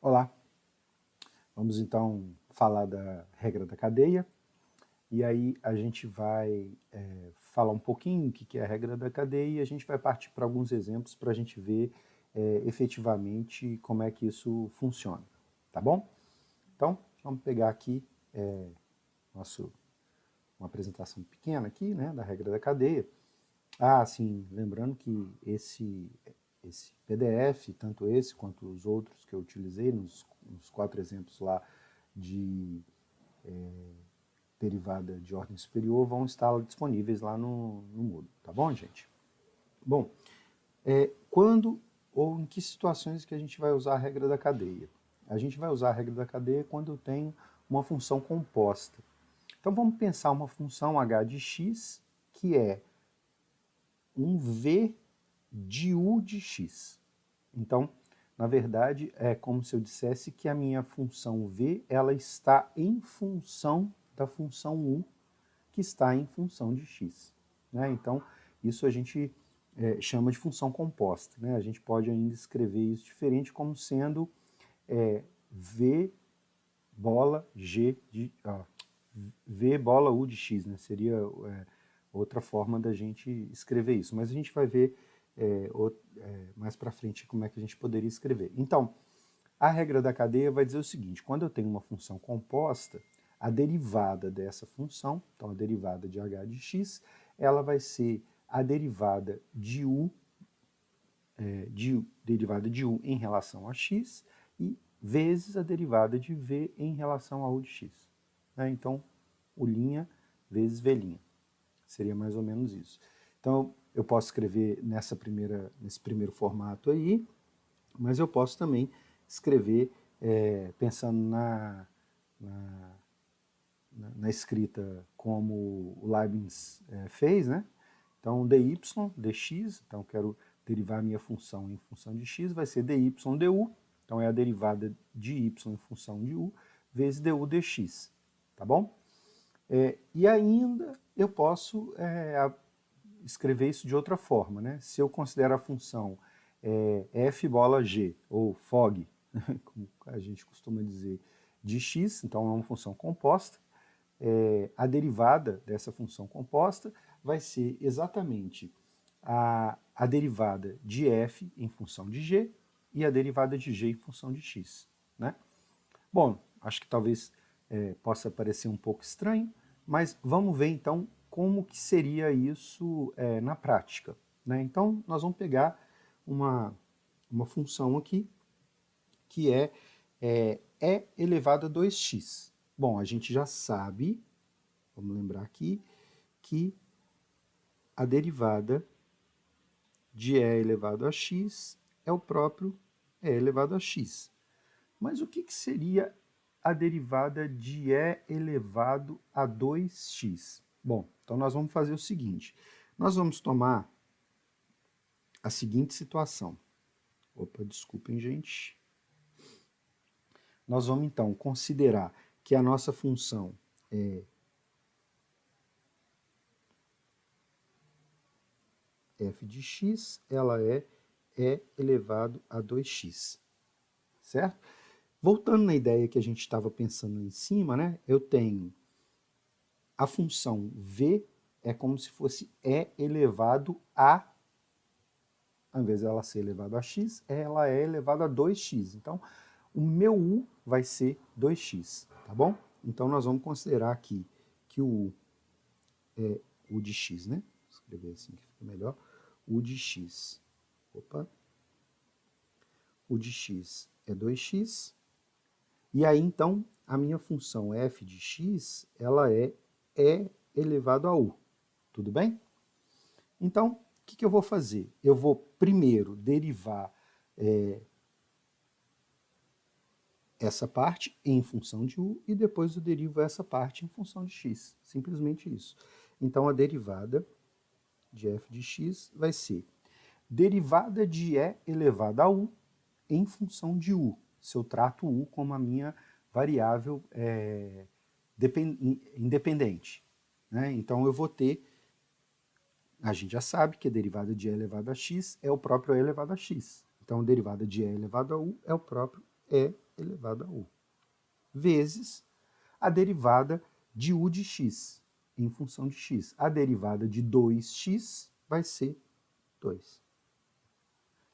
Olá, vamos então falar da regra da cadeia, e aí a gente vai falar um pouquinho o que é a regra da cadeia e a gente vai partir para alguns exemplos para a gente ver efetivamente como é que isso funciona, tá bom? Então, vamos pegar aqui uma apresentação pequena aqui, né, da regra da cadeia. Sim, lembrando que esse PDF, tanto esse quanto os outros que eu utilizei nos 4 exemplos lá de derivada de ordem superior, vão estar disponíveis lá no Moodle, tá bom, gente? Bom, quando ou em que situações que a gente vai usar a regra da cadeia? A gente vai usar a regra da cadeia quando eu tenho uma função composta. Então vamos pensar uma função h de x que é um v de u de x. Então, na verdade, é como se eu dissesse que a minha função v ela está em função da função u, que está em função de x. Né? Então, isso a gente chama de função composta. Né? A gente pode ainda escrever isso diferente como sendo v bola g de... v bola u de x, né? Seria outra forma da gente escrever isso. Mas a gente vai ver mais para frente como é que a gente poderia escrever. Então, a regra da cadeia vai dizer o seguinte: quando eu tenho uma função composta, a derivada dessa função, então a derivada de h de x, ela vai ser a derivada de u, derivada de u em relação a x, e vezes a derivada de v em relação a u de x. Né? Então, u' vezes v'. Seria mais ou menos isso. Então, eu posso escrever nesse primeiro formato aí, mas eu posso também escrever pensando na escrita como o Leibniz fez, né? Então, dy, dx, então eu quero derivar a minha função em função de x, vai ser dy du, então é a derivada de y em função de u, vezes du dx, tá bom? E ainda eu posso escrever isso de outra forma, né? Se eu considero a função f bola g, ou fog, como a gente costuma dizer, de x, então é uma função composta, a derivada dessa função composta vai ser exatamente a derivada de f em função de g e a derivada de g em função de x. Né? Bom, acho que talvez possa parecer um pouco estranho, mas vamos ver então como que seria isso na prática. Né? Então, nós vamos pegar uma função aqui que é e elevado a 2x. Bom, a gente já sabe, vamos lembrar aqui, que a derivada de e elevado a x é o próprio e elevado a x. Mas o que seria a derivada de e elevado a 2x? Bom, então nós vamos fazer o seguinte. Nós vamos tomar a seguinte situação. Opa, desculpem, gente. Nós vamos, então, considerar que a nossa função é f de x, ela é e elevado a 2x, certo? Voltando na ideia que a gente estava pensando em cima, né, eu tenho a função v é como se fosse e elevado a, ao invés dela ser elevado a x, ela é elevada a 2x. Então, o meu u vai ser 2x, tá bom? Então, nós vamos considerar aqui que o u é u de x, né? Vou escrever assim que fica melhor. U de x. Opa. U de x é 2x. E aí, então, a minha função f de x, ela é e elevado a u. Tudo bem? Então, o que eu vou fazer? Eu vou primeiro derivar essa parte em função de u e depois eu derivo essa parte em função de x. Simplesmente isso. Então, a derivada de f de x vai ser derivada de e elevado a u em função de u, se eu trato u como a minha variável independente. Né? Então, eu vou ter, a gente já sabe que a derivada de e elevado a x é o próprio e elevado a x. Então, a derivada de e elevado a u é o próprio e elevado a u, vezes a derivada de u de x em função de x. A derivada de 2x vai ser 2.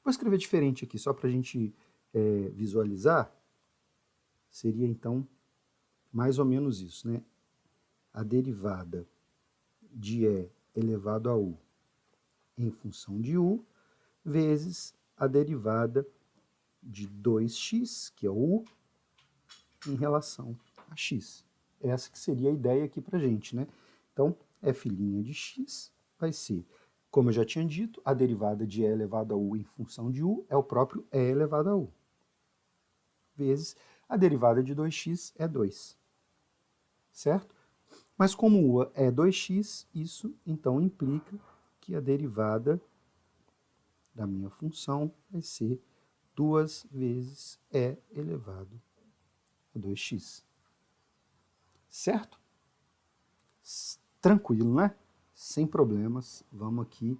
Vou escrever diferente aqui, só para a gente visualizar. Seria, então, mais ou menos isso, né? A derivada de e elevado a u em função de u, vezes a derivada de 2x, que é o u, em relação a x. Essa que seria a ideia aqui para a gente, né? Então, f' de x vai ser, como eu já tinha dito, a derivada de e elevado a u em função de u é o próprio e elevado a u, vezes a derivada de 2x é 2, certo? Mas como u é 2x, isso então implica que a derivada da minha função vai ser 2 vezes e elevado a 2x. Certo? Tranquilo, né? Sem problemas. Vamos aqui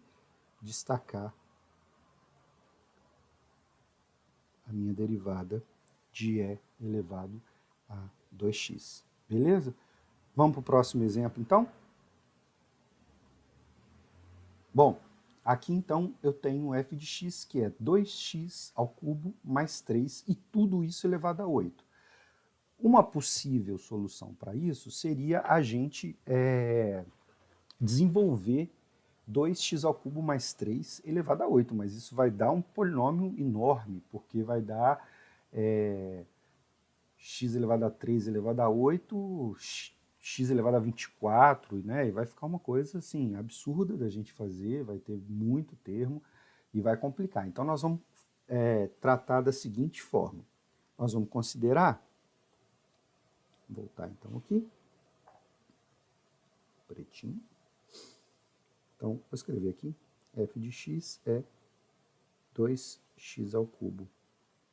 destacar a minha derivada de e elevado a 2x. Beleza? Vamos para o próximo exemplo, então? Bom, aqui então eu tenho f de x, que é 2x ao cubo mais 3, e tudo isso elevado a 8. Uma possível solução para isso seria a gente desenvolver 2x ao cubo mais 3 elevado a 8, mas isso vai dar um polinômio enorme, porque vai dar x elevado a 3 elevado a 8, x elevado a 24, né? E vai ficar uma coisa assim absurda da gente fazer, vai ter muito termo e vai complicar. Então nós vamos tratar da seguinte forma. Nós vamos considerar, vou voltar então aqui, pretinho. Então, vou escrever aqui, f de x é 2x ao cubo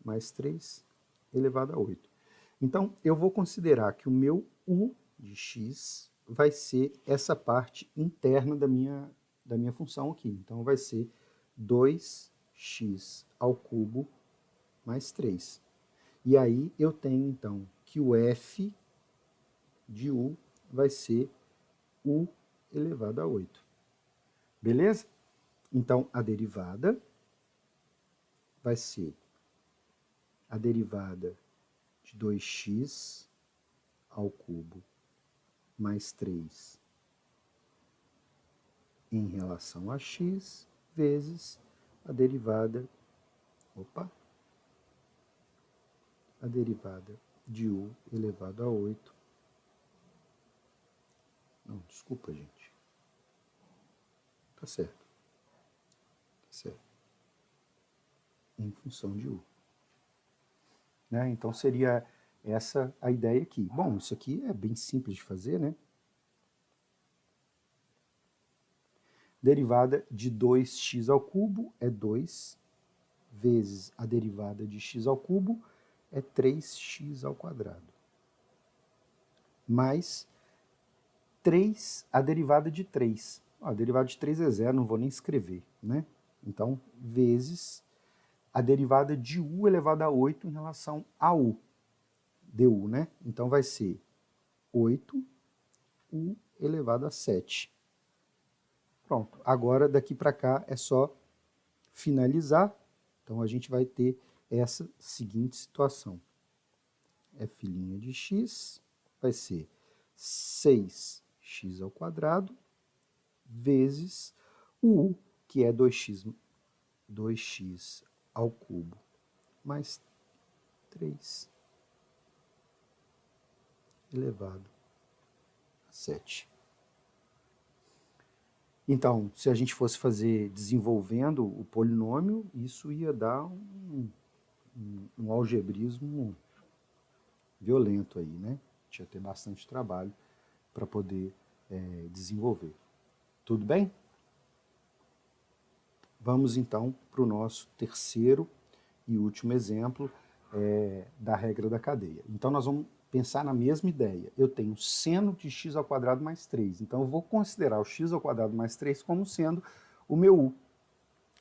mais 3 elevado a 8. Então, eu vou considerar que o meu u de x vai ser essa parte interna da minha função aqui. Então, vai ser 2x ao cubo mais 3. E aí, eu tenho, então, que o f de u vai ser u elevado a 8. Beleza? Então, a derivada vai ser a derivada de 2x ao cubo mais 3 em relação a x vezes a derivada, a derivada de u elevado a 8. Não, desculpa, gente. Tá certo. Tá certo. Em função de u. Né? Então seria essa a ideia aqui. Bom, isso aqui é bem simples de fazer, né? Derivada de 2x ao cubo é 2, vezes a derivada de x ao cubo é 3x ao quadrado. Mais 3, a derivada de 3. A derivada de 3 é 0, não vou nem escrever, né? Então, vezes a derivada de u elevado a 8 em relação a u, du, né? Então, vai ser 8u elevado a 7. Pronto. Agora, daqui para cá, é só finalizar. Então, a gente vai ter essa seguinte situação. F' de x vai ser 6x ao quadrado vezes o u, que é 2x ao cubo mais 3 elevado a 7. Então, se a gente fosse fazer desenvolvendo o polinômio, isso ia dar um algebrismo violento aí, né? Tinha que ter bastante trabalho para poder desenvolver. Tudo bem? Vamos então para o nosso terceiro e último exemplo da regra da cadeia. Então nós vamos pensar na mesma ideia. Eu tenho seno de x ao quadrado mais 3. Então eu vou considerar o x ao quadrado mais 3 como sendo o meu u.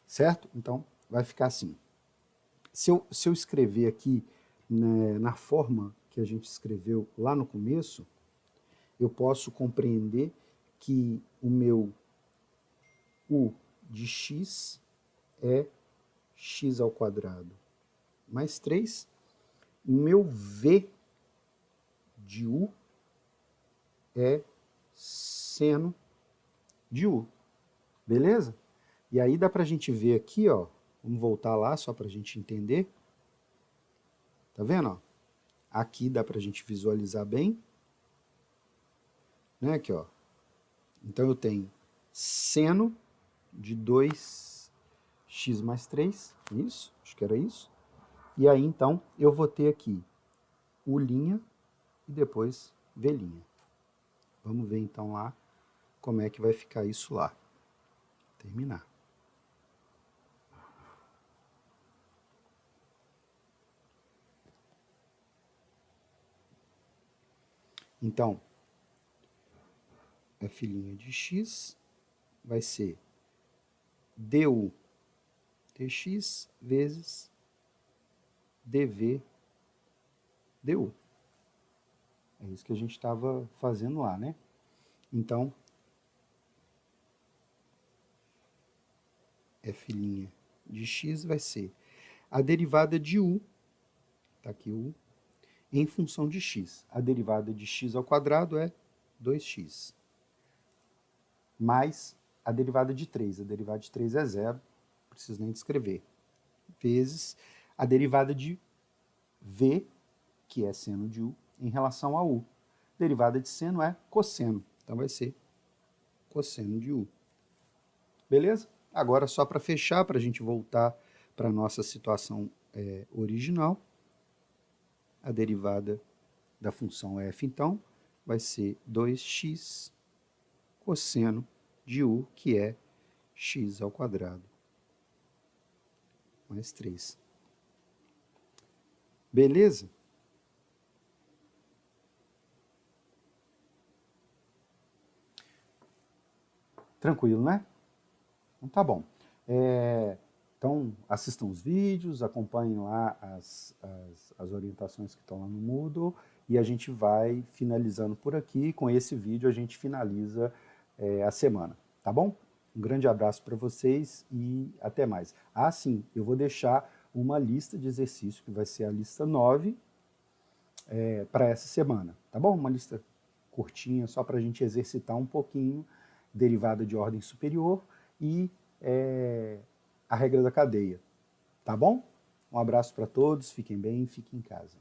Certo? Então vai ficar assim. Se eu escrever aqui né, na forma que a gente escreveu lá no começo, eu posso compreender que o meu u de x é x ao quadrado mais 3, o meu v de u é seno de u, beleza? E aí dá para a gente ver aqui, ó, vamos voltar lá só para a gente entender. Tá vendo? Ó? Aqui dá para a gente visualizar bem. Né? Aqui, ó. Então eu tenho seno de 2x mais 3, isso, acho que era isso. E aí então eu vou ter aqui u' e depois v'. Vamos ver então lá como é que vai ficar isso lá. Terminar. Então, f' de x vai ser du dx vezes dv du. É isso que a gente estava fazendo lá, né? Então, f' de x vai ser a derivada de u, tá aqui u, em função de x. A derivada de x ao quadrado é 2x. Mais a derivada de 3. A derivada de 3 é zero, não preciso nem descrever. Vezes a derivada de v, que é seno de u, em relação a u. Derivada de seno é cosseno, então vai ser cosseno de u. Beleza? Agora, só para fechar, para a gente voltar para a nossa situação original, a derivada da função f, então, vai ser 2x cosseno de u, que é x ao quadrado mais 3. Beleza? Tranquilo, né? Então tá bom. Então, assistam os vídeos, acompanhem lá as orientações que estão lá no Moodle e a gente vai finalizando por aqui. Com esse vídeo a gente finaliza a semana, tá bom? Um grande abraço para vocês e até mais. Ah, sim, eu vou deixar uma lista de exercícios, que vai ser a lista 9, para essa semana, tá bom? Uma lista curtinha, só para a gente exercitar um pouquinho, derivada de ordem superior e a regra da cadeia, tá bom? Um abraço para todos, fiquem bem, fiquem em casa.